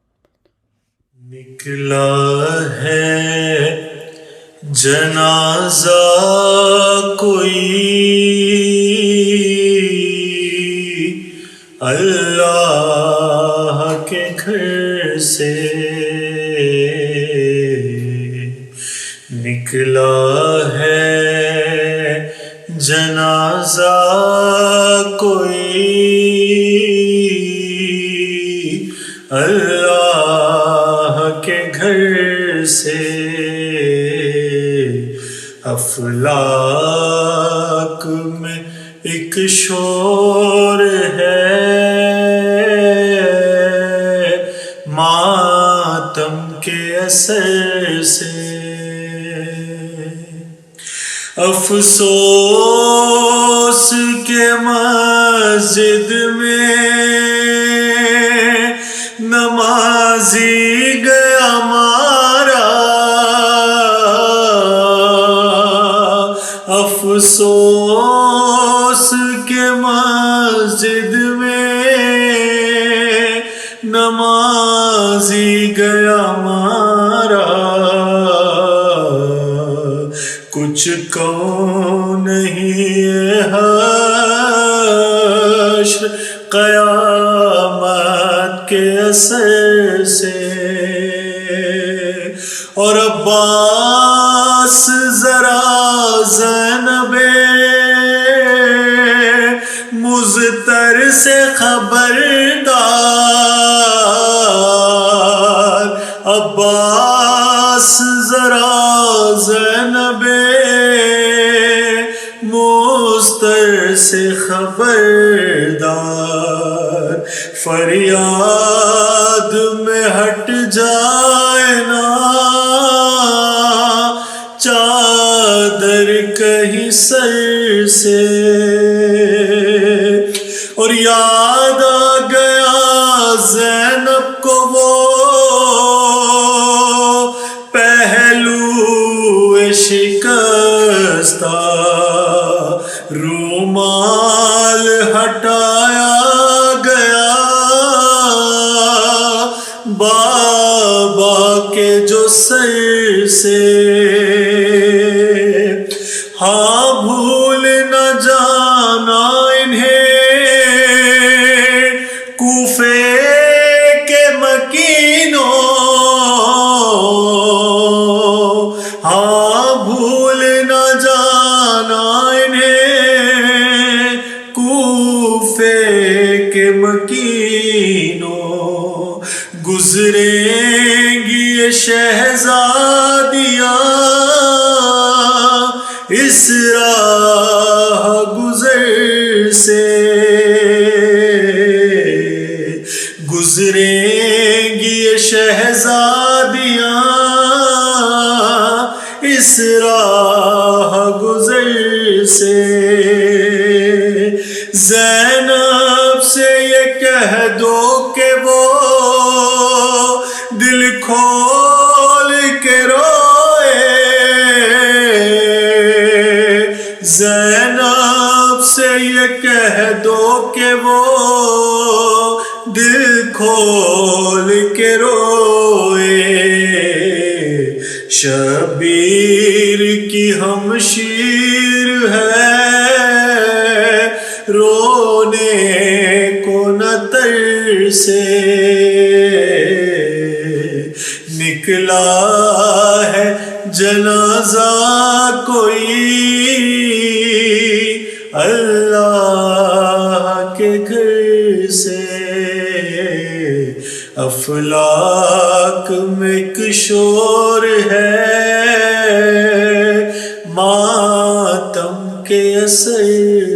نکلا ہے جنازہ کوئی اللہ کے گھر سے نکلا ہے جنازہ کوئی اللہ کے گھر سے افلاک میں ایک شور ہے ماتم کے اثر سے افسوس کے مسجد میں نمازی گیا مارا افسوس کے مسجد میں نمازی گیا مارا کچھ کون نہیں حشر قیامت کے اثر سے اور عباس ذرا زینب سے خبردار، عباس ذرا زینب مستر سے خبردار، فریاد میں ہٹ جائے نا چادر کہیں سر سے، اور یاد آ گیا زینب کو وہ پہلو شکستہ، رومال ہٹایا گیا بابا کے جو سر سے، ہاں بھول نہ جانا انہیں کوفے کے مکینوں، ہاں بھول نہ جانا انہیں کوفے کے مکینوں، گزریں گی یہ شہزادیاں اس راہ گزر سے، گزریں گی یہ شہزادیاں اس راہ گزر سے، زینب سے یہ کہہ دو کہ وہ دل کھول کے روئے، زینب سے یہ کہہ دو کہ وہ دل کھول کے روئے، شبیر کی ہمشیر ہے رونے کو نہ ترسے، نکلا ہے جنازہ کوئی اللہ کے گھر سے، افلاک میں ایک شور ہے ماتم کے اثر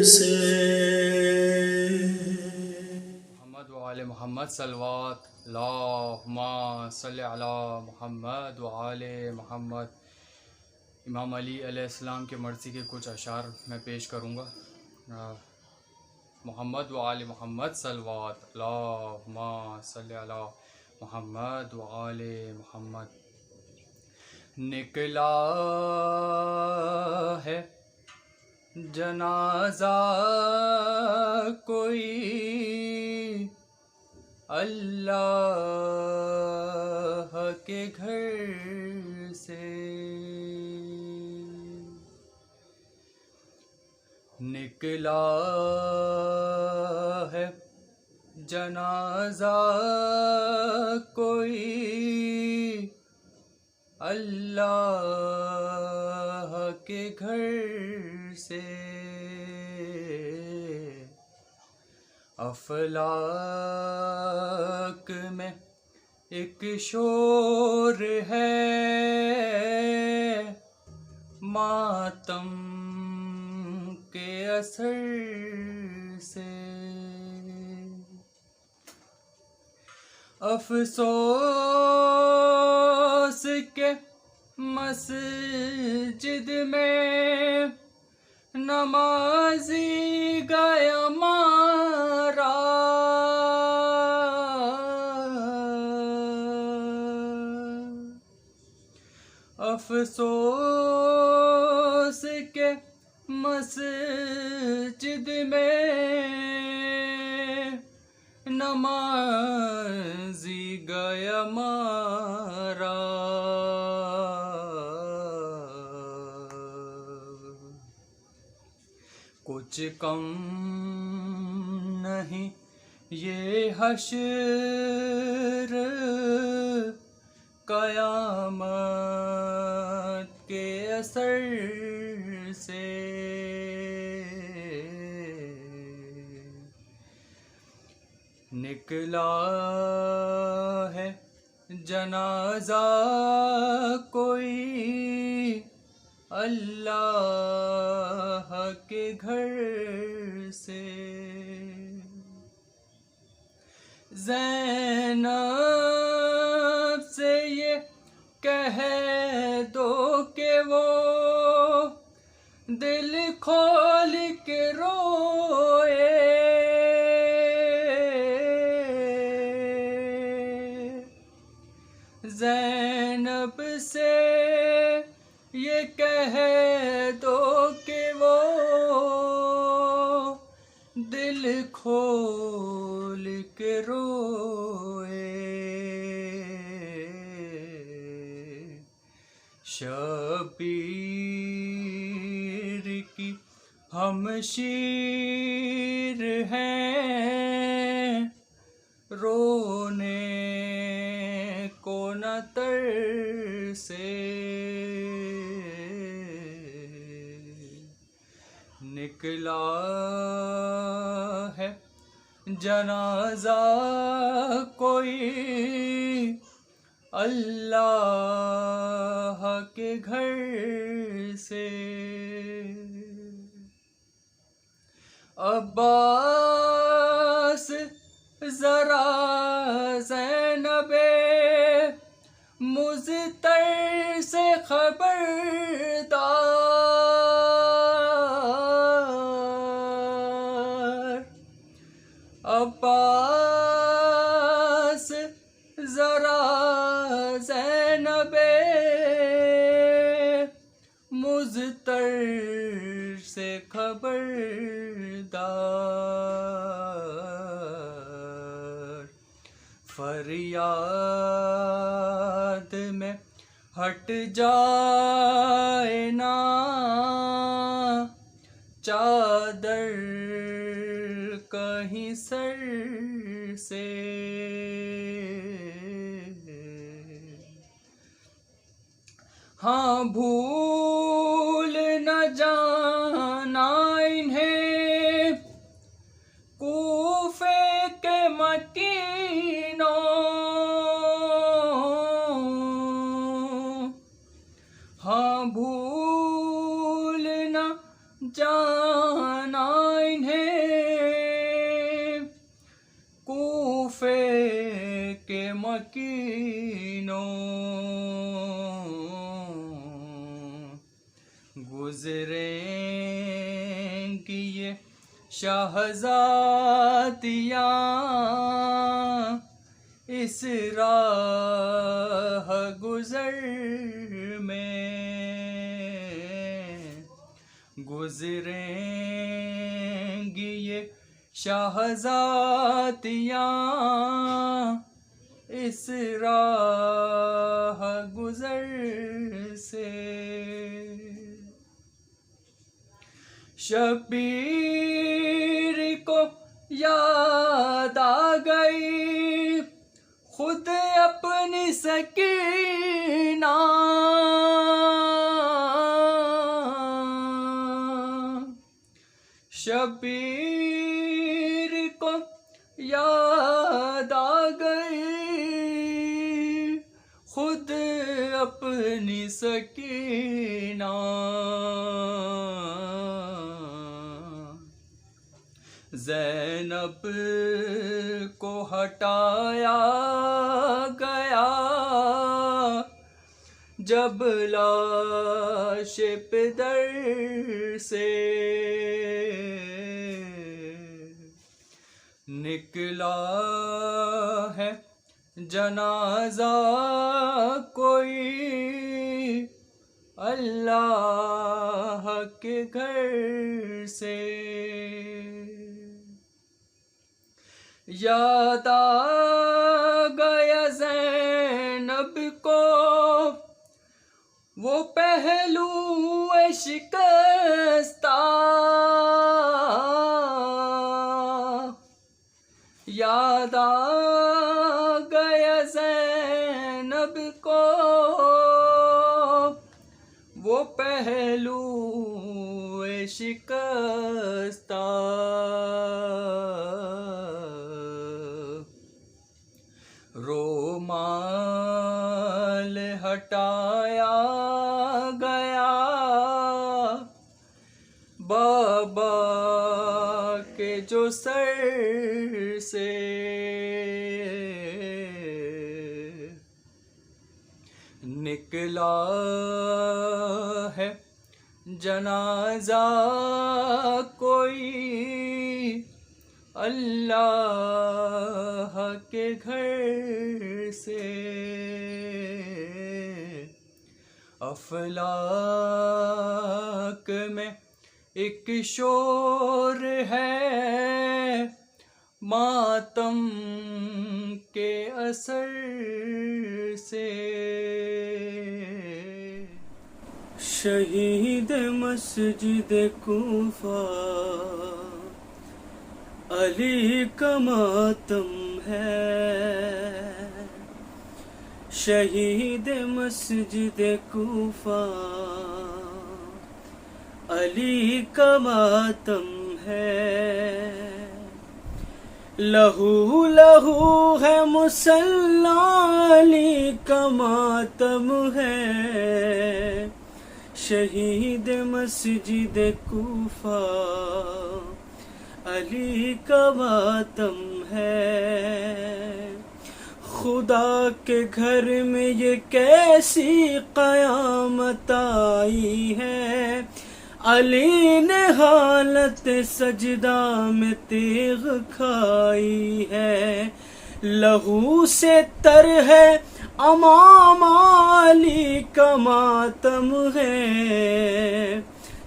سے۔ محمد وآل محمد صلوات، اللہم صلی علی محمد وآل محمد۔ امام علی علیہ السلام کے مرضی کے کچھ اشعار میں پیش کروں گا۔ محمد وآل محمد صلوات، اللہم صلی علی محمد وآل محمد۔ نکلا ہے جنازہ کوئی اللہ کے گھر سے، نکلا ہے جنازہ کوئی اللہ کے گھر سے، افلاک میں ایک شور ہے ماتم کے اثر سے، افسوس کے مسجد میں نمازی گیا مارا، افسوس کے مسجد میں نمازی گیا مارا، کچھ کم نہیں یہ حشر قیامت کے اثر سے، نکلا ہے جنازہ کوئی اللہ کے گھر سے، زینب سے یہ کہہ دو کہ وہ دل کھول کے روئے، زینب سے یہ کہہ دو کہ وہ دل کھول کے روئے، شبیر کی ہم شیر ہیں، رونے کو نہ ترسے، نکلا ہے جنازہ کوئی اللہ کے گھر سے، عباس ذرا زینب مضطر سے خبردار، عباس ذرا زینب مضطر سے خبردار، فریاد میں ہٹ جائے نا چادر کہیں سر سے، ہاں بھول نہ جانا انہیں کوفے کے مکینوں، ہاں بھول نہ جانا انہیں کوفے کے مکینوں، گزریں گی یہ شہزادیاں اس راہ گزر میں، گزریں گی یہ شہزادیاں اس راہ گزر سے، شبیر کو یاد آ گئی خود اپنی سکینہ، شبیر کو یاد آ گئی خود اپنی سکینہ، زینب کو ہٹایا گیا جب لاش پدر سے، نکلا ہے جنازہ کوئی اللہ کے گھر سے، یاد آ گیا زینب کو وہ پہلو شکستہ، یاد آ گیا زینب کو وہ پہلو شکستہ، بابا کے جو سر سے نکلا ہے جنازہ کوئی اللہ کے گھر سے، افلاک میں ایک شور ہے ماتم کے اثر سے، شہید مسجد کوفہ علی کا ماتم ہے، شہید مسجد کوفہ علی کا ماتم ہے، لہو لہو ہے مصلی علی کا ماتم ہے، شہید مسجد کوفہ علی کا ماتم ہے، خدا کے گھر میں یہ کیسی قیامت آئی ہے، علی نے حالت سجدہ میں تیغ کھائی ہے، لہو سے تر ہے امام علی کا ماتم ہے،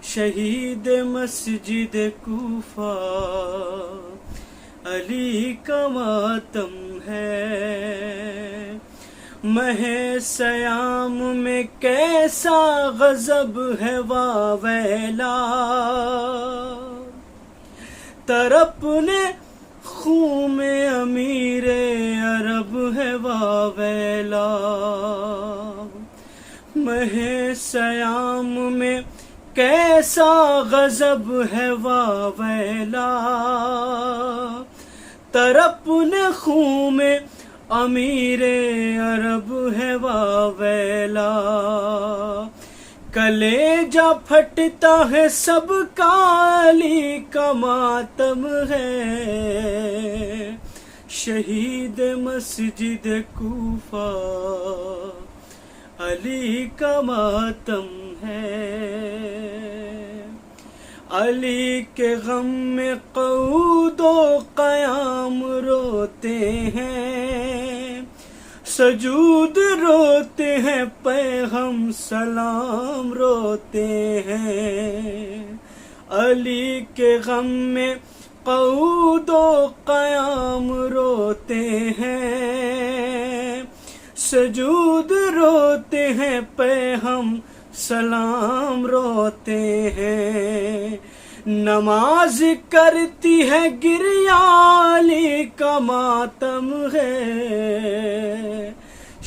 شہید مسجد کوفہ علی کا ماتم ہے، مہ سیام میں کیسا غضب ہے واویلا، ترپنے خون میں امیر عرب ہے واویلا، مہ سیام میں کیسا غضب ہے واویلا، ترپنے خون میں امیر عرب ہے واویلا، کلیجہ پھٹتا ہے سب کا علی کا ماتم ہے، شہید مسجد کوفہ علی کا ماتم ہے، علی کے غم میں قعود و قیام روتے ہیں، سجود روتے ہیں، پیغم سلام روتے ہیں، علی کے غم میں قعود و قیام روتے ہیں، سجود روتے ہیں، پیغم سلام روتے ہیں، نماز کرتی ہے گریہ علی کا ماتم ہے،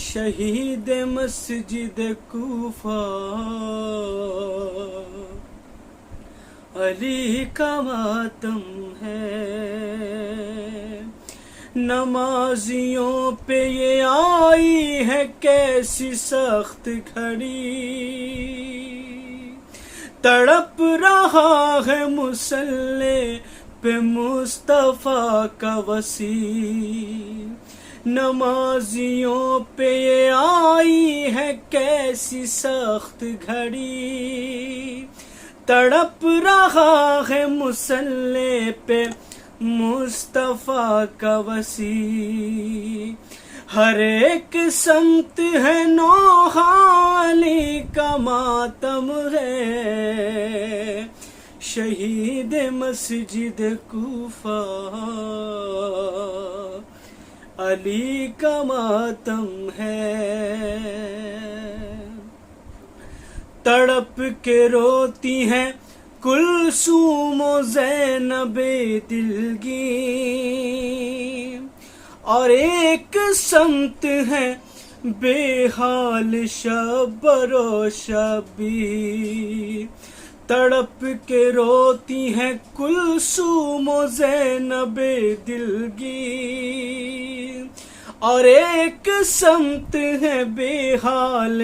شہید مسجد کوفہ علی کا ماتم ہے، نمازیوں پہ یہ آئی ہے کیسی سخت گھڑی، تڑپ رہا ہے مصلی پہ مصطفیٰ کا وسیع، نمازیوں پہ یہ آئی ہے کیسی سخت گھڑی، تڑپ رہا ہے مصلی پہ مصطفیٰ کا وسیع، ہر ایک سمت ہے نوحہ علی کا ماتم ہے، شہید مسجد کوفہ علی کا ماتم ہے، تڑپ کے روتی ہیں کلثوم و زینب دلگیر، اور ایک سمت ہے بے حال شبر و شبیر، تڑپ کے روتی ہیں کلثوم و زینب دلگیر، اور ایک سمت ہے بے حال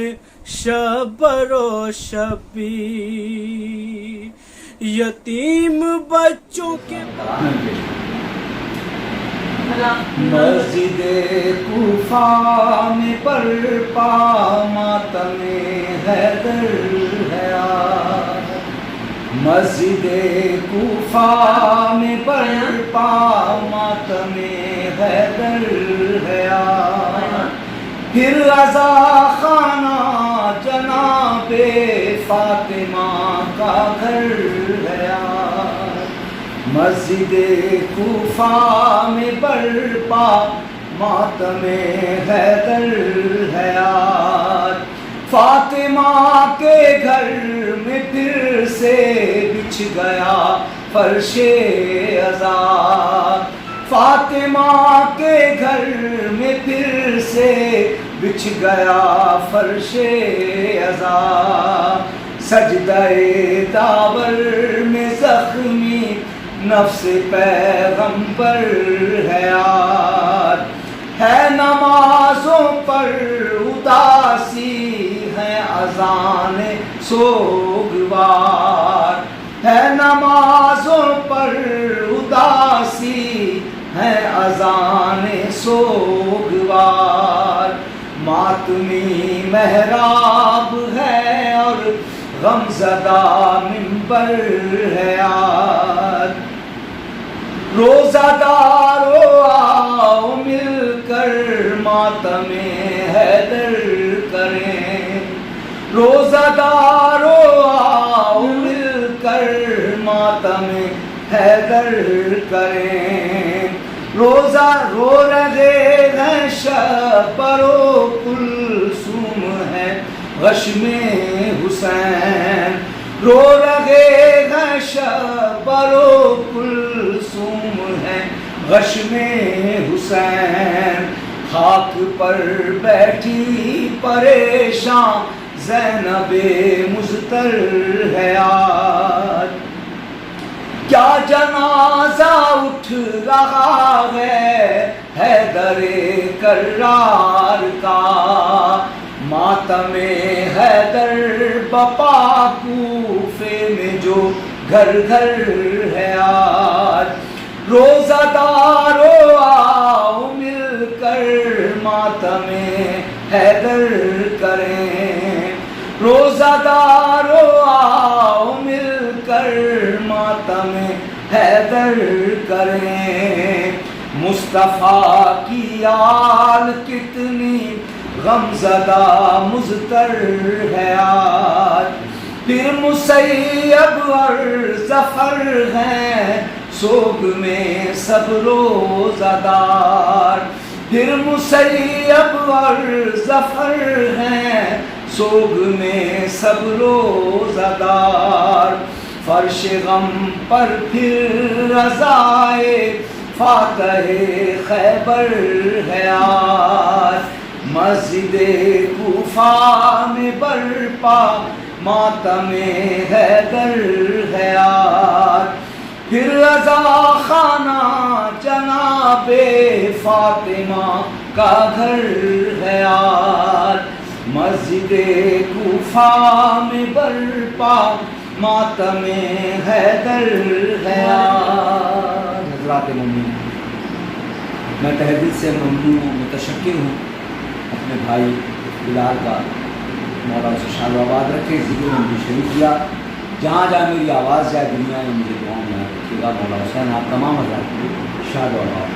شبر و شبیر، یتیم بچوں کے مسجد کوفہ میں برپا ماتم حیدر ہے آج، مسجد کوفہ میں برپا ماتم حیدر ہے آج، پھر رضا خانہ جناب فاطمہ کا گھر ہے آج، مسجد کوفہ میں برپا ماتم حیدر ہے آج، فاطمہ کے گھر میں پھر سے بچھ گیا فرش عزا، فاطمہ کے گھر میں پھر سے بچھ گیا فرش عزا، سجدہ داور میں زخمی نفس پیغمبر ہے آج، ہے نمازوں پر اداسی ہے اذان سوگوار، ہے نمازوں پر اداسی ہے اذان سوگوار، ماتمی محراب ہے اور غمزدہ منبر ہے آج، روزہ دارو آؤ مل کر ماتم حیدر کریں، روزہ دارو آؤ مل کر ماتم حیدر کریں، روزہ رو رہے ہیں شب و کلثوم ہے غشم حسین، رو رہے ہیں شب و کلثوم ہے غشم حسین، خاک پر بیٹھی پریشان زینب مضطر ہے آج، کیا جنازہ اٹھ رہا ہے حیدر کرار کا، ماتم حیدر بپا کوفے میں جو گھر گھر ہے آج، روزہ دارو آؤ مل کر ماتم حیدر کریں، روزہ دارو آؤ مل کر ماتم حیدر کریں، مصطفیٰ کی آل کتنی غمزدہ مضطر ہے آج، پھر مسیب اور ظفر ہیں سوگ میں سب روزہ دار، پھر مسیب اور ظفر ہیں سوگ میں سب روزہ دار، فرش غم پر پھر رضائے فاتح خیبر ہے آج، مسجد کوفہ میں برپا ماتم حیدر ہے آج، پھر رضا خانہ جناب فاطمہ کا گھر ہے آج، مسجد کوفہ میں برپا ماتم حیدر ہے آج۔ حضرات مومنین، میں تہ دل سے ممنون متشکر ہوں اپنے بھائی بلال کا، مولا اسے شاد و آباد رکھے، ذکر میں بھی شریک کیا، جہاں جہاں میری آواز جائے دنیا میں مجھے دعاؤں میں رکھیے گا، مولا حسین آپ تمام حضرات کو شاد و آباد